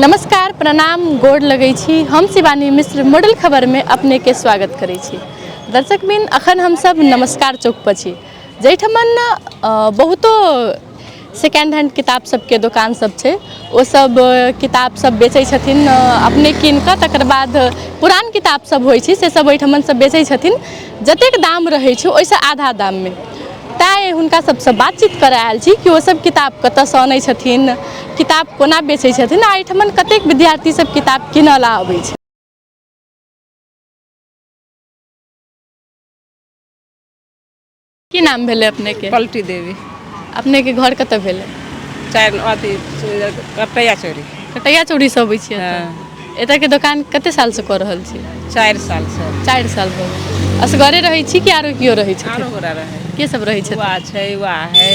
नमस्कार प्रणाम गोड़ लगै छी। हम शिवानी मिश्र मॉडल खबर में अपने के स्वागत करै छी। दर्शक बिन अखन हम सब नमस्कार चौक पर छी, जैठमन बहुतो सेकेंड हैंड किताब सब के दुकान सब छै। ओ सब किताब सब बेचै छथिन अपने कीन कऽ, तकर बाद पुरान किताब सब होइ छै से सब ओहिठमन सब बेचै छथिन। जतेक दाम रहै छै ओहिसँ आधा दाम में। तैँ हुनका सबसँ बातचीत करऽ आयल छी कि ओ सब किताब कतऽसँ अनै छथिन, किताब कोना बेचै छथिन, आ एहिठमन कतेक विद्यार्थी सब किताब किनऽ ला अबै छै। की नाम भेलै अपने के? पलटी देवी। अपने के घर कतऽ भेलै? कटैया चोरी। कटैया चौड़ी से अबै छियै एतऽ? हाँ। एतऽ के दुकान कते साल से कऽ रहल छी? 4 साल से। 4 साल भऽ गेल। असगरे रहै छी कि आरो केओ रहै छथिन? आरो गोरा रहे। के सब रहै छथिन? वाह छै, वाह है,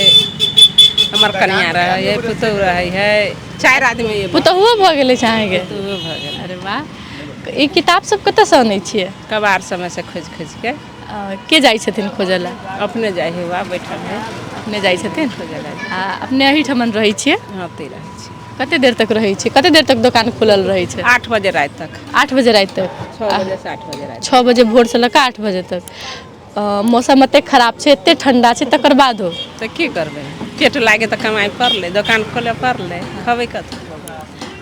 हमर कनिया रहै है, पुतहु रहै है, 4 आदमी ये। पुतहुओ भऽ गेलै छै अहाँके? पुतहुओ भऽ गेल। अरे वाह। ई किताब सब कतऽसँ अनै छियै? कबाड़ समय से खोज के। के जाइ छथिन खोजऽ ला? अपने जाइ है, वहाँ बैठल है। अपने जाइ छथिन? खोजऽ ला। आ अपने एहिठमन रहै छियै? हाँ, ते रहै छी। कते देर तक रहै छियै? कते देर तक दुकान खुलल रहै छै? 8 बजे रात तक। 8 बजे राति तक? 6 बजे से 8 बजे रात। 6 बजे भोर से लऽ कऽ 8 बजे तक। मौसम एतेक खराब छै, एतेक ठंडा छै, तकर बादो? तऽ की करबै, पेट लागे तऽ कमाइ पड़लै, दोकान खोले पड़लै, खबै कथी।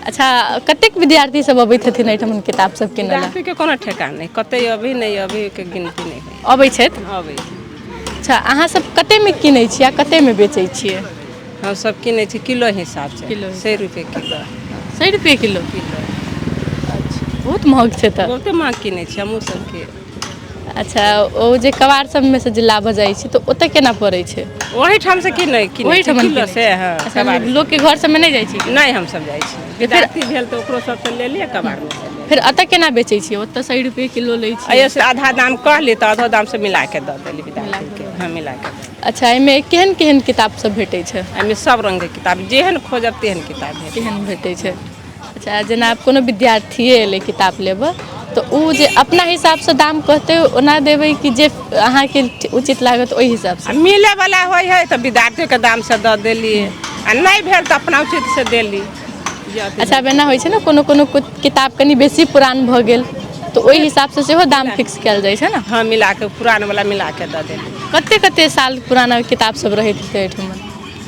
अच्छा, कतेक विद्यार्थी सब अबैत हेथिन एहिठमन किताब सब किनऽ ला? विद्यार्थी के कोनो ठेकान नहीं, कते अभी नहीं अभी के गिनती नहीं है। अबै छथि? अबै। अच्छा, अहाँ सब कते में किनै छियै आ कते में बेचै छियै? हम सब किनै छी किलो हिसाब से। किलो 100 रुपए किलो। 100 रुपए किलो? अच्छा, बहुत महग छै तऽ। बहुते महग किनै छी हमहूँ सबके। अच्छा, ओ जे कबाड़ सब में से जे लाबऽ जाइ छै तऽ ओतऽ केना पड़ै छै? ओही ठाम से किनै छी किलो से। हाँ, अच्छा, लोग के घर सब में नहीं जाइ छी? नहीं हम सब जाइ छी। विद्यार्थी भेल तऽ ओकरो सबसँ ले लिअ, कबाड़ में से ले लिअ। फिर अतऽ केना बेचै छियै? ओतऽ 100 रुपए किलो लै छियै? अइसे आधा दाम कहली तऽ आधो दाम से मिला के दऽ देली विद्यार्थी के। हाँ, मिला के। अच्छा, एहिमे केहन केहन किताब सब भेटै छै? एहिमे सब रंग के किताब, जेहन खोजब तेहन किताब भेटत। केहन भेटै छै? अच्छा, जेना कोनो विद्यार्थिये एलै किताब लेबऽ तऽ उ जे अपना हिसाबसँ दाम कहतै ओना देबै कि जे अहाँके उचित लागत ओहि हिसाबसँ? आ मिलै बला होइ है तऽ विद्यार्थी के दाम से दऽ देली, आ नहीं भेल तऽ अपना उचित से देली। अच्छा, अब एना होइ छै ने, कोनो कोनो किताब कनि बेसी पुरान भऽ गेल तऽ ओहि हिसाबसँ सेहो दाम फिक्स कयल जाइ छै ने? हाँ, मिला के पुरान वाला मिला के दऽ देली। कते कते साल पुराना किताब सब रहैत हेतै एहिठमन?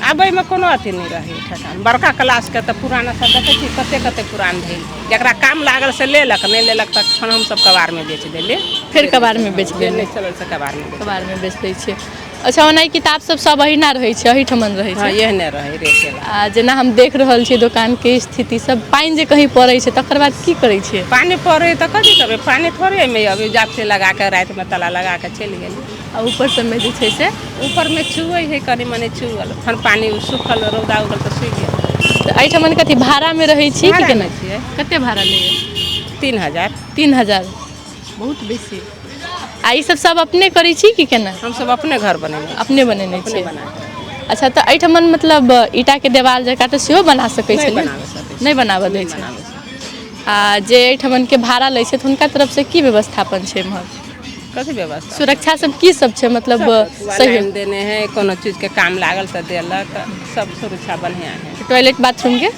आब एहिमे कोनो अथी नहीं रहै ठेकान। बड़का क्लास के तऽ पुराना सब देखै छी कते कते पुरान भेल। जकरा काम लागल से लेलक, नहीं लेलक तखन हम सब कबाड़ में बेच देली। फिर कबाड़ में बेच जे देली? नहीं चलल से कबाड़ में बेच देली। कबाड़ में बेच दै छियै। अच्छा, ओना ई किताब सब अहिना रहै छै, एहिठमन रहै छै? हाँ, एहने रहै रेखेला। आ जेना हम देख रहल छियै दोकान के स्थिति सब, पानि जे कहीं पड़ै छै तकर बाद की करै छियै? पानी पड़े तऽ कथी करबै, पानी थोड़े में अभी जापसे लगा के रात में ताला लगा के चलि गेली। आ ऊपर सब में जे छै से? ऊपर में चुए है, कनी मनी चुअल, खन पानी सुखल रौदा उगल तऽ सूखि गेल। तऽ एहिठमन कथी भाड़ा में रहै छी कि केना? छियै। कते भाड़ा लैए? 3000। 3000? बहुत बेसी। आ ई सब अपने करै छी कि केना? हम सब अपने घर बनेने छी। अपने बनेने अपने छियै? बना के। अच्छा, तऽ एहिठमन मतलब ईटा के देवाल जकाँ तऽ सेहो बना सकै नहीं छलियै? बनाबे सकै छी। नहीं बनाबऽ दै नहीं छै? बनाबे सकै। आ जे एहिठमन के भाड़ा लै छथि हुनका तरफसँ की व्यवस्थापन छै एम्हर? कथी व्यवस्था? सुरक्षा सब की सब छै, मतलब सब सही? लाइन देने है, कोनो चीज के काम लागल तऽ देलक, सब सुरक्षा बढ़िया है। टॉयलेट बाथरूम के?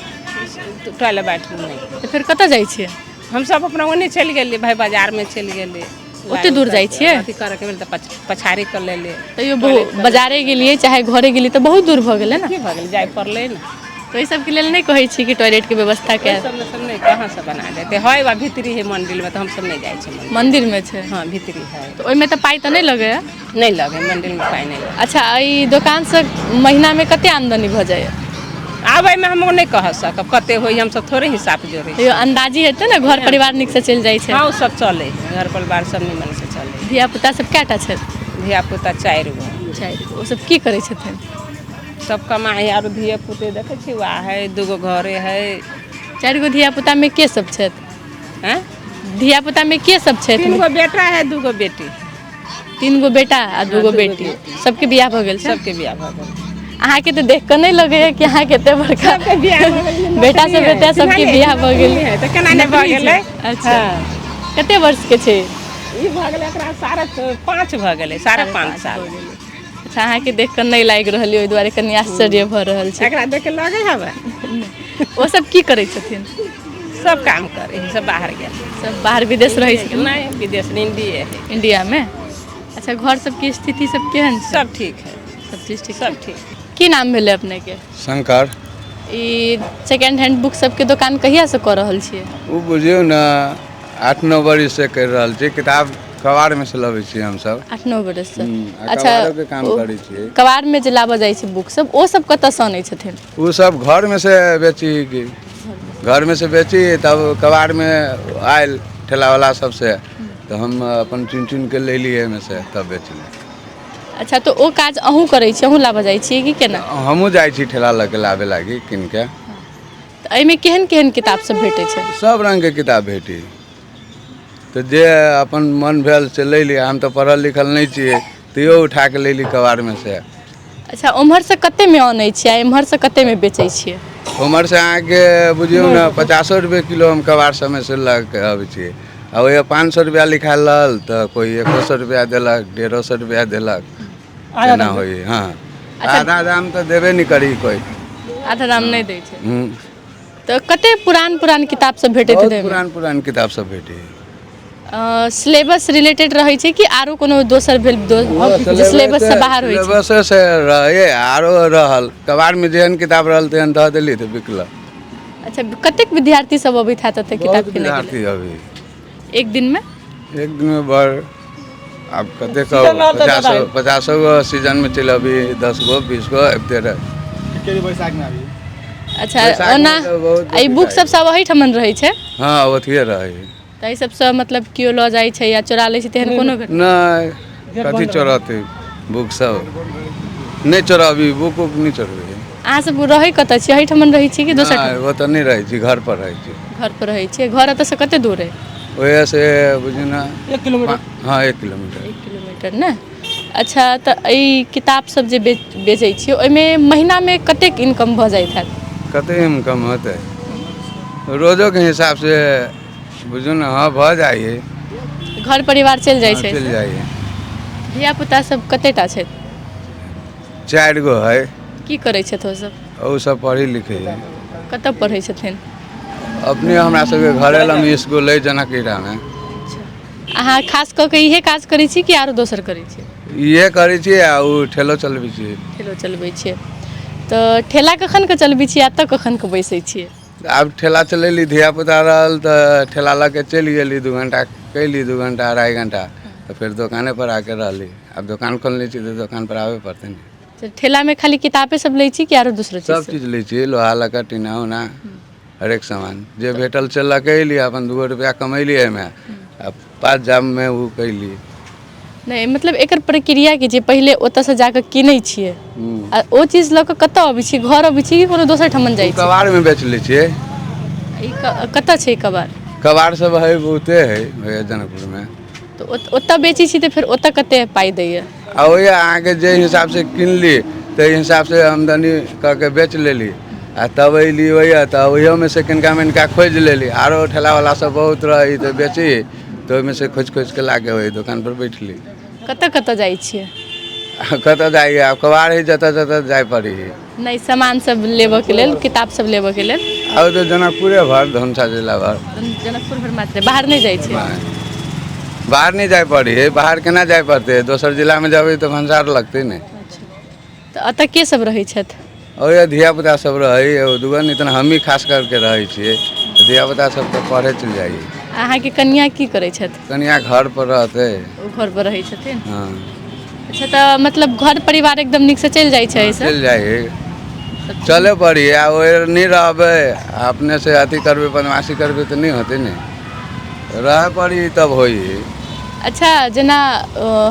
टॉयलेट बाथरूम नहीं। तऽ फेर कतऽ जाइ छियै? हम सब अपना ओन्ने चलि गेली, भाई बाजार में चलि गेली। ओते दूर जाइ छियै? अथी करैके भेल तऽ पछाड़ी कर लेली। तैयो बाजारे गेलियै चाहे घरे गेलियै तऽ बहुत दूर भऽ गेलै ने? की भऽ गेलै, जाय पड़लै ने। तऽ ओहि सबके लेल नहीं कहै छी कि टॉयलेट के व्यवस्था ओहि कयल? सबमे सब नहीं, कहाँ से बना देते है, वा भीतरी है मंदिर में, तो हम सब नहीं जाइ छी मंदिर में छै? हाँ, भीतरी है। तऽ ओहिमे तऽ पाइ तऽ नहीं लगैए? नहीं लगे, मंदिर में पाइ नहीं लगे। अच्छा, ई दोकानसँ महीना में कते आमदनी भऽ जाइए? आब एहिमे हम नहीं कह सकब कते होई, हम सब थोड़े हिसाब जोड़े छी। तैयो अंदाजी हेतै ने, घर परिवार नीक से चलि जाइ छै? हाँ, वो सब चले है, घर परिवार सब निमन से चले है। धिया पुता सब कएटा छथि? धिया पुता 4 गो। 4 गो। ओ सब की करै छथिन? सब कमाई है, आरो धिया पुते देखै छी वहाँ है, 2 गो घरे है। 4 गो धिया पुता में के सब छथि? हैं? धिया पुता में के सब छथि? 3 गो बेटा है, 2 गो बेटी। 3 गो बेटा आ 2 गो बेटी? सबके बियाह भऽ गेल छै? सबके बियाह भऽ गेल। अहाँके तऽ देख कऽ नहीं लगैए कि अहाँके एते बड़का सबके बियाह भऽ गेल। बेटा सब एते सबके बियाह भऽ गेल है तऽ केना नहीं भऽ गेलै? अच्छा, कते वर्ष के छै? ई भऽ गेलै एकरा 5.5 भऽ गेलै, 5.5 साल। अच्छा, अहाँके देख कऽ नहीं लागि रहल यऽ, ओहि दुआरे कनि आश्चर्य भऽ रहल छै। एकरा देख के लगे हवे? ओ सब की करै छथिन? सब काम करे है, सब बाहर गया। सब बाहर विदेश रहै छै? नहीं विदेश में इंडिया है। इंडिया में। अच्छा, घर सबके स्थिति सब केहन छै? सब ठीक है, सब चीज ठीक सब ठीक। की नाम भेलै अपने के? शंकर। ई सेकेंड हैंड बुक सबके दुकान कहिया से कऽ रहल छियै? वो बुझियो ना 8-9 बरिस से कर रहल छी। किताब कबाड़ में से लबै छी हम सब। 8-9 बरस से। अच्छा, कबाड़ो के काम करै छी। कबाड़ में जे लाबऽ जाइ छै बुक सब, ओ सब कतऽ से आनै छथिन? वो सब घर में से बेची की घर में से बेची, तब कबाड़ में आयल ठेला वाला सब से, तो हम अपन चुन के ले लिए में से तब बेचली। अच्छा, तो ओ काज अहूँ करै छी? अहूँ लाबऽ जाइ छियै कि केना? हमहूँ जाइ छी ठेला लऽ के लाबे लागी किन के। तऽ एहिमे केहन केहन किताब सब भेटै छै? सब रंग के किताब भेटी, तो जे अपन मन भेल से ले लिया। हम तो पढ़ल लिखल नहीं छियै, तैयो उठा के ले ली कबाड़ में से। अच्छा, उम्हर से कते में आनै छियै, एम्हर से कते में बेचै छियै? उम्हर से आके बुझियो ना 50 रुपये किलो हम कबाड़ समय से लग के अबै छियै। आ वही 500 रुपया लिखायल रहल तो कोई 100 रुपया देलक, 150 रुपया देलक, एना होई। हाँ, आधा दाम तो देबे नहीं करी कोई। आधा दाम नहीं दै छै। तो कते पुरान किताब सब भेटैत हेतै? पुरान किताब सब भेटी। सिलेबस रिलेटेड रहै छै कि आरो कोनो दोसर भेल सिलेबस से बाहर होइ छै? सिलेबस से रहे आरो रहल, कबाड़ में जेहन किताब रहल तेहन दऽ देली तो बिकल। अच्छा, कतेक विद्यार्थी सब अबैत हैत एतऽ किताब किनै के विद्यार्थी लेल? अभी एक दिन में? एक दिन में बड़ अब कते 50 गो सीजन में चल, अभी 10 गो 20 गो अबते रहे। अच्छा, ओना ई बुक सब वही ठमन रहै छै? हाँ, ओथिए रहे। तऽ एहि सबसँ मतलब केओ लऽ जाइ छै या चोरा लै छै तेहन कोनो घटना? नहीं, कथी चोराते बुक सब नहीं चोराबी, बुक नहीं चोरबी। अहाँ सब रहै कतऽ छी? एही ठमन रहै छी कि दोसर ठाम? वो तो नहीं रहे छी, घर पर रहे छी। घर पर रहै छियै। घर एतऽ से कते दूर है? वही से बुझियो ना 1 किलोमीटर। हाँ, 1 किलोमीटर। 1 किलोमीटर ने। अच्छा, तऽ ई किताब सब जे बेचै छियै, ओहिमे महीना में कतेक इनकम भऽ जाइत हैत? कते इनकम होते रोजो के हिसाब से बुझियो ना। हाँ, भऽ जाइए। घर परिवार चलि जाइ छै? चल जाइए। धिया पुता सब कतेटा छै? 4 गो है। की करै छथि ओ सब? वो सब पढ़ी लिखे है। कतऽ पढ़ै छथिन? अपने हमरा सबके घरे लग स्कूल है जनकहीरा में। अहाँ खास कऽ के इहे काज करै छी कि आरो दोसर करै छी? ये करै छी आ उ ठेलो चलबै छी। ठेलो चलबै छियै। तऽ ठेला कखन के चलबै छियै, एतऽ कखन के बैसै छियै? अब ठेला चलेली, धिया पुता रहल तो ठेला लऽ के चलि गेली, 2 घंटा कैली, 2 घंटा 2.5 घंटा, तो फिर दुकाने पर आके रहली। अब दुकान खोल ली तो दुकान पर आवे पड़ते नहीं। तो ठेला में खाली किताबे सब लै छी कि आरो दूसरा चीज? सब चीज लै छी, लोहा लक्कड़ टीना उना हरेक सामान जे भेटल चलक अयली, अपन 2 रुपया कमैली एहिमे, आ 5 जाम में वो कैली। नहीं, मतलब एकर प्रक्रिया की जे पहले ओतऽ से जाके किनै छियै आ ओ चीज लऽ के कतऽ अबै छी? घर अबै छी कि कोनो दोसर ठमन जाइ छी? कबाड़ में बेच लै छियै। ई कतऽ छै कबाड़? कबाड़ सब है बहुते है जनकपुर में। तो ओतऽ बेची छी तो फिर ओतऽ कते पाई दैया? आ वही अहाँके जे हिसाब से किनली ताहि हिसाब से आमदनी करके बेच लेली, आ तब अयली वही तो वही में से किनका मिनका खोज लेली। आरो ठेला वाला सब बहुत रही तो बेची, तो ओहिमे से खोज के लाके वही दुकान पर बैठली। कतऽ जाइ छियै? कतऽ जाइए? आब कबाड़ है, जतऽ जाय पड़ी। नहीं, सामान सब लेबऽ के लेल, किताब सब लेबऽ के लेल? अब तो जनकपुरे भर, धनुषा जिला भर। जनकपुर भर मात्र, बाहर नहीं जाइ छियै? बाहर नहीं जाय पड़ी है। बाहर केना जाय पड़ते? दोसर जिला में जब तो भंसार लगते नहीं। तो अतऽ के सब रहै छथि? और ये धिया पुता सब रही, दुगन इतना हम ही खास करके रहे छियै। धिया पुता सब तो पढ़े चल जाइए। अहाँ के कन्या की करै छथि? कन्या घर पर रहते। ओ घर पर रहै छथिन? हाँ। अच्छा, तो मतलब घर परिवार एकदम नीक से चल जाइ छै? चल जाइए, चले पड़ी। आ वो नहीं रहबे, अपने से अथी करबे, बदमाशी करबे तो नहीं होते नहीं, रह पड़ी तब होई। अच्छा, जेना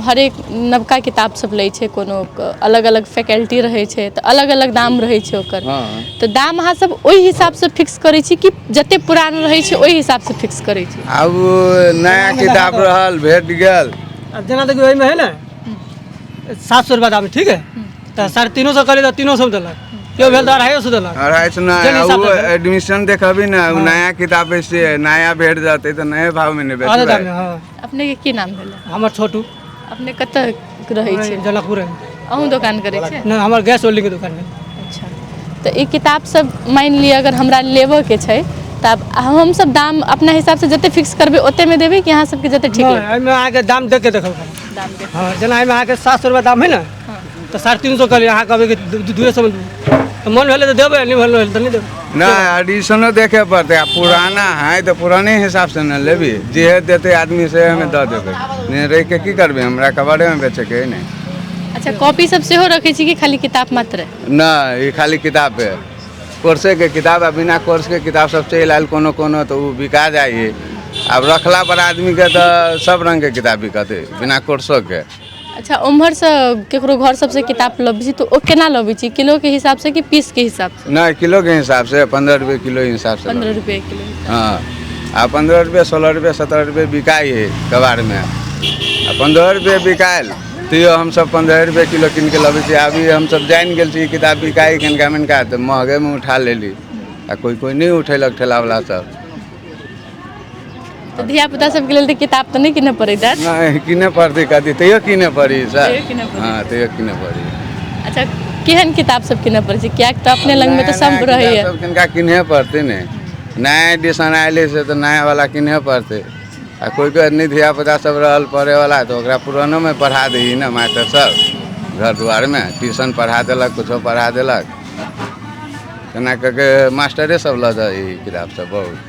हरेक नवका किताब सब लै छै, कोनो अलग अलग फैकल्टी रहै छै, तऽ अलग अलग दाम रहै छै ओकर। हाँ। तो दाम अहाँ सब ओहि हिसाब से फिक्स करै छी कि जते पुरान रहै छै ओहि हिसाब से फिक्स करै छी? अब नया किताब रहल भेट गेल, जेना देखियो एहिमे है ना 700 रुपया दाम, ठीक है, तो 350 करे तो 300 देलक, क्यों भेल तो 250 देलक। 250 ना, वो एडमिशन देखबी ना, नया किताब से नया भेट जाते तो नए भाव में नहीं बेचबे। अपने के की नाम भेल? हमर छोटू। अपने कतऽ रहै छी? जनकपुर। अहूँ दुकान करै छी? नहीं, हमर गैस होल्डिंग के दुकान है। अच्छा, तो ये किताब सब मान लिया अगर हमरा लेबऽ के छै तब हम सब दाम अपना हिसाब से जते फिक्स करबे ओते में देबे कि यहाँ सबके जते ठीक लगे एहिमे अहाँके दाम देख के देखल दाम दे हाँ जेना एहिमे अहाँके 700 रुपया दाम है ना तो 350 कहलिए अहाँ कहबै कि 200 में तो मन भेलै तो देबै नहीं भेलै तो नहीं देबै ना एडिशनो देखे पड़ते आ पुराना है तो पुराने हिसाब से न लेबी जे देते आदमी से हमें दे देबै नहीं रह के की करबे हमरा कबाड़े में बेचे के नहीं। अच्छा कॉपी सब सेहो रखे छी कि खाली किताब मात्र ना ये खाली किताब है कोर्से के किताब आ बिना कोर्स के किताब सब चल आयल कोनो कोनो तो वो बिका जाइए। अब रखला पर आदमी के तो सब रंग के किताब बिकते बिना कोर्सो के। अच्छा उम्हर से केकरो घर सबसे किताब लबी छी तो ओ केना लबी छी किलो के हिसाब से कि पीस के हिसाब से ना किलो के हिसाब से 15 रुपये किलो के हिसाब से 15 रुपये किलो हाँ आ 15 रुपये 16 रुपये 17 रुपये बिकाई है कबाड़ में आ 15 रुपये बिकायल तो हम सब 15 रुपये किलो किन के लबे छी। अभी हम सब जान गेल छी किताब बिकाई कनिका मनिका तो महगे में उठा लेली आ कोई नहीं उठेलक ठेला वाला सब। तो धिया पुता सबके लेल तो किताब तो नहीं किने पड़े दाद नहीं किने पड़ती कथी तैयो किने पड़ी सर तैयो किने पड़ी। हाँ तैयो किने पड़ी। अच्छा केहन किताब सब किने पड़े छी क्या तो अपने लंग में तो सब रही है सब किनका किने पड़ते नहीं नया एडिशन आए से तो नया वाला किने पड़ते आ कोई नहीं धिया पुता सब रहल पढ़े वाला तो ओकरा पुरानो में पढ़ा दी ना मास्टर सब घर द्वार में ट्यूशन पढ़ा देलक कुछो पढ़ा देलक केना करके मास्टरे सब लद किताब सब बहुत।